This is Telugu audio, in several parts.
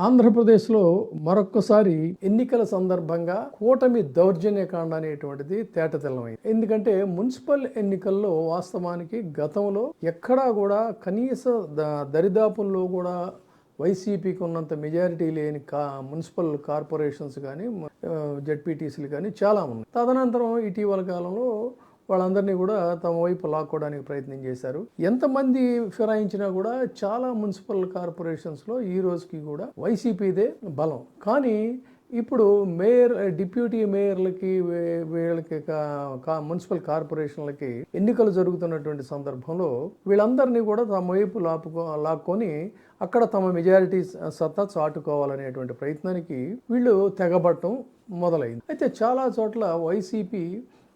ఆంధ్రప్రదేశ్లో మరొక్కసారి ఎన్నికల సందర్భంగా కూటమి దౌర్జన్యకాండ అనేటువంటిది తేటతెల్లమైంది. ఎందుకంటే మున్సిపల్ ఎన్నికల్లో వాస్తవానికి గతంలో ఎక్కడా కూడా కనీస దరిదాపుల్లో కూడా వైసీపీకి ఉన్నంత మెజారిటీ లేని మున్సిపల్ కార్పొరేషన్స్ కానీ జెడ్పీటీసీలు కానీ చాలా ఉన్నాయి. తదనంతరం ఇటీవల కాలంలో వాళ్ళందరినీ కూడా తమ వైపు లాక్కోవడానికి ప్రయత్నం చేశారు. ఎంతమంది ఫిరాయించినా కూడా చాలా మున్సిపల్ కార్పొరేషన్స్లో ఈ రోజుకి కూడా వైసీపీదే బలం. కానీ ఇప్పుడు మేయర్, డిప్యూటీ మేయర్లకి, వీళ్ళకి మున్సిపల్ కార్పొరేషన్లకి ఎన్నికలు జరుగుతున్నటువంటి సందర్భంలో వీళ్ళందరినీ కూడా తమ వైపు లాక్కొని అక్కడ తమ మెజారిటీ సత్తా చాటుకోవాలనేటువంటి ప్రయత్నానికి వీళ్ళు తెగబట్టడం మొదలైంది. అయితే చాలా చోట్ల వైసీపీ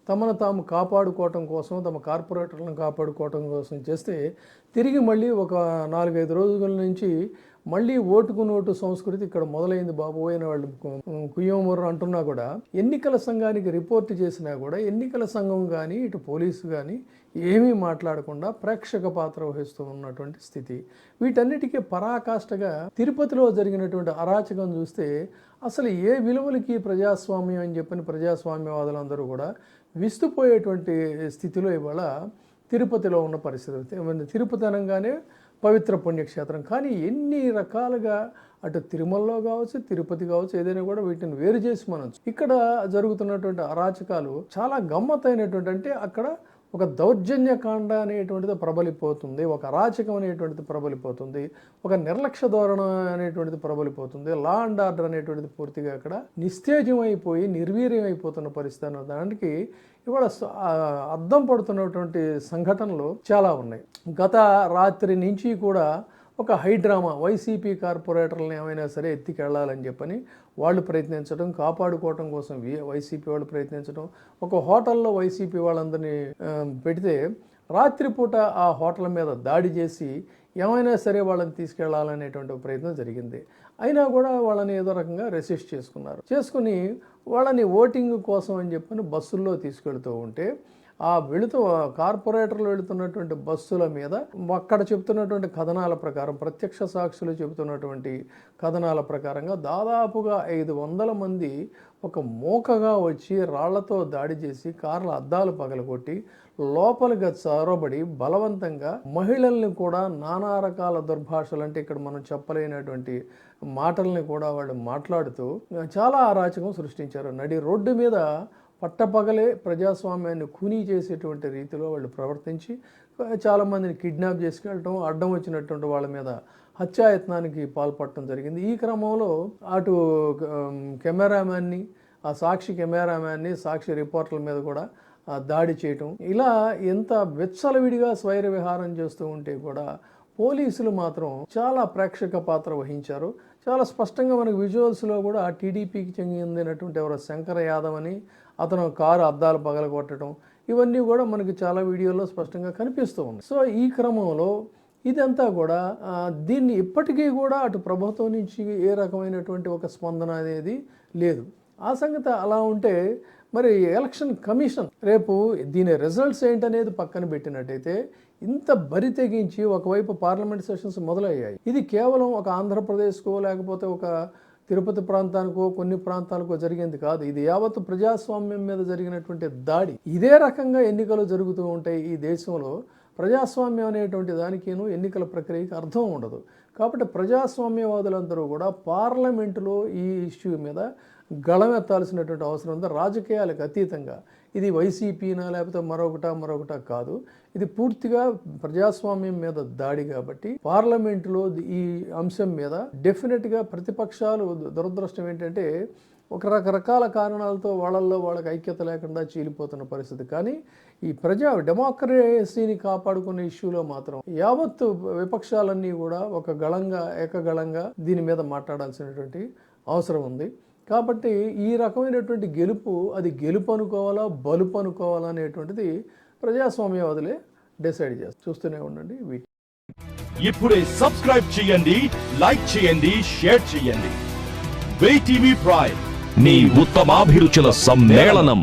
తమను తాము కాపాడుకోవటం కోసం, తమ కార్పొరేటర్లను కాపాడుకోవటం కోసం చేస్తే తిరిగి మళ్ళీ ఒక 4-5 రోజుల నుంచి మళ్ళీ ఓటుకు నోటు సంస్కృతి ఇక్కడ మొదలైంది బాబు అయిన వాళ్ళు కుయ్యమూరు అంటున్నా కూడా, ఎన్నికల సంఘానికి రిపోర్ట్ చేసినా కూడా ఎన్నికల సంఘం కానీ ఇటు పోలీసు కానీ ఏమీ మాట్లాడకుండా ప్రేక్షక పాత్ర వహిస్తూ ఉన్నటువంటి స్థితి. వీటన్నిటికీ పరాకాష్ఠగా తిరుపతిలో జరిగినటువంటి అరాచకం చూస్తే అసలు ఏ విలువలకి ప్రజాస్వామ్యం అని చెప్పని ప్రజాస్వామ్యవాదులందరూ కూడా విస్తుపోయేటువంటి స్థితిలో ఇవాళ తిరుపతిలో ఉన్న పరిస్థితి. తిరుపతి అనగానే పవిత్ర పుణ్యక్షేత్రం, కానీ ఎన్ని రకాలుగా అటు తిరుమలలో కావచ్చు, తిరుపతి కావచ్చు, ఏదైనా కూడా వీటిని వేరు చేసి మనం ఇక్కడ జరుగుతున్నటువంటి అరాచకాలు చాలా గమ్మత్తైనటువంటి, అంటే అక్కడ ఒక దౌర్జన్యకాండ అనేటువంటిది ప్రబలిపోతుంది, ఒక అరాచకం అనేటువంటిది ప్రబలిపోతుంది, ఒక నిర్లక్ష్య ధోరణం అనేటువంటిది ప్రబలిపోతుంది, లా అండ్ ఆర్డర్ అనేటువంటిది పూర్తిగా అక్కడ నిస్తేజం అయిపోయి నిర్వీర్యం అయిపోతున్న పరిస్థితి అన్న దానికి ఇవాళ అద్దం పడుతున్నటువంటి సంఘటనలు చాలా ఉన్నాయి. గత రాత్రి నుంచి కూడా ఒక హైడ్రామా, వైసీపీ కార్పొరేటర్లను ఏమైనా సరే ఎత్తికెళ్లాలని చెప్పని వాళ్ళు ప్రయత్నించడం, కాపాడుకోవటం కోసం వైసీపీ వాళ్ళు ప్రయత్నించడం. ఒక హోటల్లో వైసీపీ వాళ్ళందరినీ పెడితే రాత్రిపూట ఆ హోటల్ మీద దాడి చేసి ఏమైనా సరే వాళ్ళని తీసుకెళ్లాలనేటువంటి ప్రయత్నం జరిగింది. అయినా కూడా వాళ్ళని ఏదో రకంగా రెసిస్ట్ చేసుకుని వాళ్ళని ఓటింగ్ కోసం అని చెప్పని బస్సుల్లో తీసుకెళ్తూ ఉంటే ఆ కార్పొరేటర్లు వెళుతున్నటువంటి బస్సుల మీద అక్కడ చెబుతున్నటువంటి కథనాల ప్రకారం, ప్రత్యక్ష సాక్షులు చెబుతున్నటువంటి కథనాల ప్రకారంగా దాదాపుగా 500 మంది ఒక మోకగా వచ్చి రాళ్లతో దాడి చేసి కార్ల అద్దాలు పగలగొట్టి లోపలిగా చొరబడి బలవంతంగా మహిళల్ని కూడా నానా రకాల దుర్భాషలు, అంటే ఇక్కడ మనం చెప్పలేనటువంటి మాటల్ని కూడా వాళ్ళు మాట్లాడుతూ చాలా అరాచకం సృష్టించారు. నడి రోడ్డు మీద పట్టపగలే ప్రజాస్వామ్యాన్ని ఖూనీ చేసేటువంటి రీతిలో వాళ్ళు ప్రవర్తించి చాలామందిని కిడ్నాప్ చేసుకెళ్ళటం, అడ్డం వచ్చినటువంటి వాళ్ళ మీద హత్యాయత్నానికి పాల్పడటం జరిగింది. ఈ క్రమంలో అటు కెమెరామ్యాన్ని, ఆ సాక్షి కెమెరామ్యాన్ని, సాక్షి రిపోర్టర్ల మీద కూడా దాడి చేయటం, ఇలా ఎంత విచ్చలవిడిగా స్వైర విహారం చేస్తూ ఉంటే కూడా పోలీసులు మాత్రం చాలా ప్రేక్షక పాత్ర వహించారు. చాలా స్పష్టంగా మనకు విజువల్స్లో కూడా టీడీపీకి చెందినటువంటి ఎవరో శంకర యాదవ్ అని అతను కారు అద్దాలు పగలగొట్టడం, ఇవన్నీ కూడా మనకి చాలా వీడియోలో స్పష్టంగా కనిపిస్తూ ఉంది. సో ఈ క్రమంలో ఇదంతా కూడా దీన్ని ఇప్పటికీ కూడా అటు ప్రభుత్వం నుంచి ఏ రకమైనటువంటి ఒక స్పందన అనేది లేదు. ఆ సంగతి అలా ఉంటే మరి ఎలక్షన్ కమిషన్ రేపు దీని రిజల్ట్స్ ఏంటనేది పక్కన పెట్టినట్టయితే ఇంత బరి తెగించి ఒకవైపు పార్లమెంట్ సెషన్స్ మొదలయ్యాయి. ఇది కేవలం ఒక ఆంధ్రప్రదేశ్కో లేకపోతే ఒక తిరుపతి ప్రాంతానికో కొన్ని ప్రాంతాలకో జరిగింది కాదు. ఇది యావత్తు ప్రజాస్వామ్యం మీద జరిగినటువంటి దాడి. ఇదే రకంగా ఎన్నికలు జరుగుతూ ఉంటాయి ఈ దేశంలో. ప్రజాస్వామ్యం అనేటువంటి దానికిను ఎన్నికల ప్రక్రియకి అర్థం ఉండదు. కాబట్టి ప్రజాస్వామ్యవాదులందరూ కూడా పార్లమెంటులో ఈ ఇష్యూ మీద గళమెత్తాల్సినటువంటి అవసరం ఉంది. రాజకీయాలకు అతీతంగా ఇది వైసీపీనా లేకపోతే మరొకట కాదు. ఇది పూర్తిగా ప్రజాస్వామ్యం మీద దాడి కాబట్టి పార్లమెంటులో ఈ అంశం మీద డెఫినెట్గా ప్రతిపక్షాలు, దురదృష్టం ఏంటంటే ఒక రకరకాల కారణాలతో వాళ్ళకి ఐక్యత లేకుండా చీలిపోతున్న పరిస్థితి. కానీ ఈ డెమోక్రసీని కాపాడుకునే ఇష్యూలో మాత్రం యావత్తు విపక్షాలన్నీ కూడా ఏకగళంగా దీని మీద మాట్లాడాల్సినటువంటి అవసరం ఉంది. కాబట్టి ఈ రకమైనటువంటి అది గెలుపు అనుకోవాలా, బలుపు అనుకోవాలా అనేటువంటిది ప్రజాస్వామ్యవాదులే డిసైడ్ చేస్తారు. చూస్తూనే ఉండండి. ఇప్పుడే సబ్స్క్రైబ్ చేయండి, లైక్ చేయండి, షేర్ చేయండి. VTV ప్రైమ్, నీ ఉత్తమాభిరుచుల సమ్మేళనం.